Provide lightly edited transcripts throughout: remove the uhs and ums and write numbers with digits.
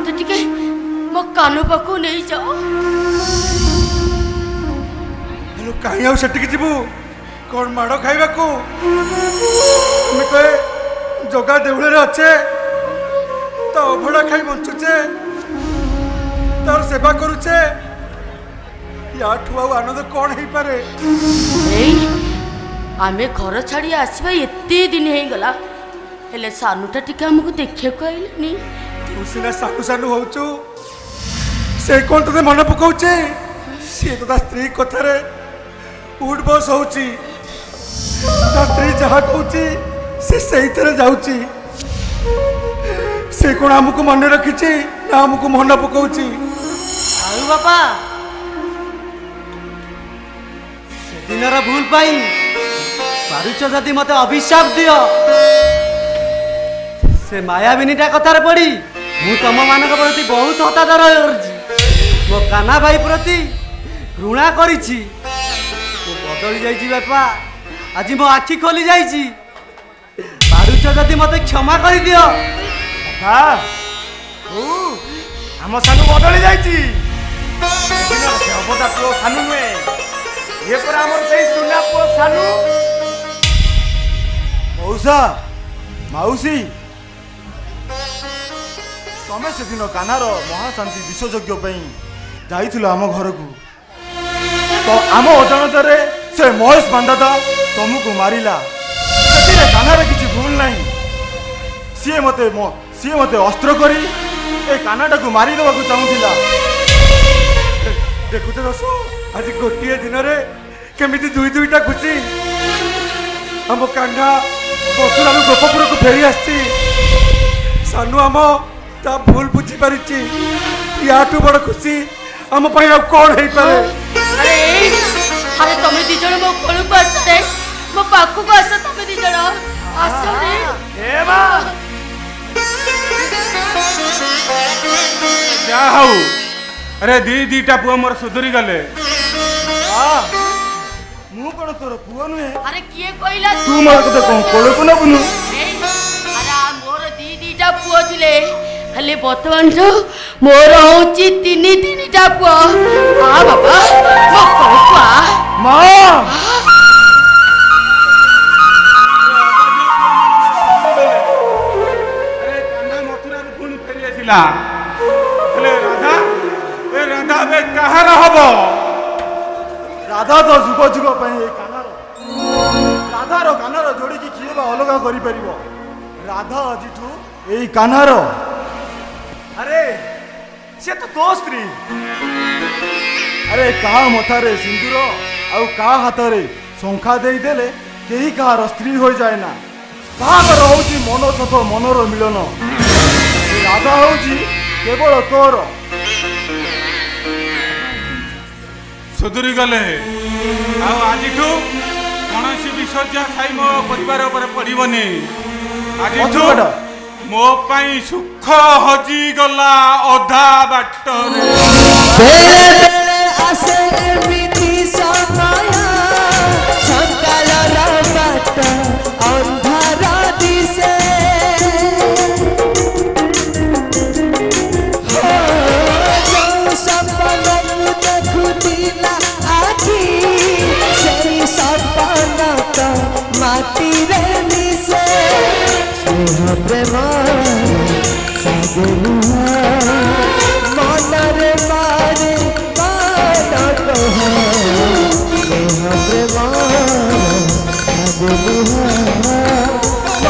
मत टिके मो कान पाखु नहीं जाओ हेलो कहीं आउ सेटिक जीवु कौन माड़ खाइबा को मैं कहे जगा देउले रे अच्छे तो अभड़ा खाई बंचुचे तार सेवा करूचे या ठुआ आनंद कौन है पारे आमे घर छाड़ी आसबा एते दिन हे गला हेले सानुटा टिके हमको देखिए को आइलनी तू सिना सानु सानु होचु से कोन तते मन पकाउचे से तो ता स्त्री कथारे उड बस होची ता स्त्री जहा कहूची से सही तरह जाउची से कोन हमको मन रखिची ना हमको मन पकाउची आयु बापा से दिनरा भूल पाई पारुच जदि मते अभिशाप दियो से मायाविनीटा कथार पड़ी मु तुम मान प्रति बहुत हतादर मो काना भाई प्रति घृणा करी बदली जाइए बापा आज मो आखि खोली जाइए पारुच जदि मते क्षमा कर दियो आम सानू बदली जाइए पुओ सानू नुहे ये पर आमर से सुना पुओ सानू मौसा माउसी तमें से दिन कानार महाशांति विश्वयज्ञ जाइल आम घर को तो आम अजाणत से महेश बांधाता तुमको मारिला कानार किसी भूल नहीं सी मते अस्त्र करी ए कानाटा को मारिदेवा चाहूला देखुच दस आज गोटे दिन में केमी दुई दुईटा खुशी आम कांधा बसुरालु गोपपुर को फेरी आसी सानू आम ता भूल बुझी पारी याठू बड़ खुशी आम कौन हो पारे अरे अरे तुम दी जण मो कोल को आस रे मो पाखु को आस तुम दी जण आस रे ए बा जा हाउ अरे दीटा पुआ मोर सुधरी गले मु कोन तोर पुआ नुहे अरे किए कोइला तू मोर कते कोन कोल को न बुनु अरे मोर दीटा पुआ थिले हले बर्तमान तो मोर होची तीनिटा पुआ आ बाबा मो कोपा मां अरे कान्हा मथुरा रे पुणी फेरी आसिला हले राधा बे कहार हबो राधा तो जुग जुग कानार कानार जोड़ी की किए बा अलग करि परिबो राधा अजिठू एई कानार अरे से तो दो स्त्री अरे का मथारे सिंदूर आउ का हाथ रे शंखा दे देले केही कहार स्त्री हो जाए ना बाहागर होची मन सथ मनर मिलन राधा होची केवल तोर सुधुरी गले आज कौन विसर्जन खाई मो परिवार पड़ोनी आज मो पाई सुख हजी गला अधा बाट प्रेम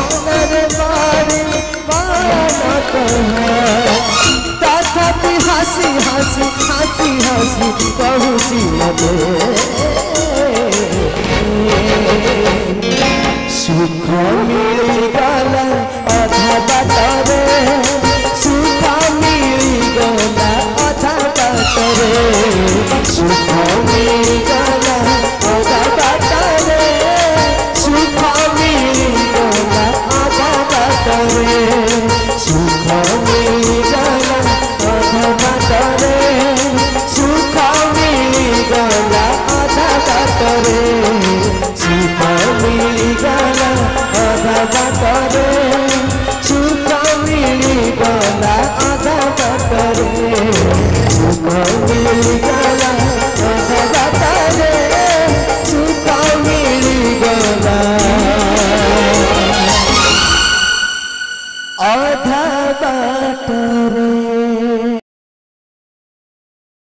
मनरे मारे तथापि हसी हसी हसी हसी कहूसी सुख मिले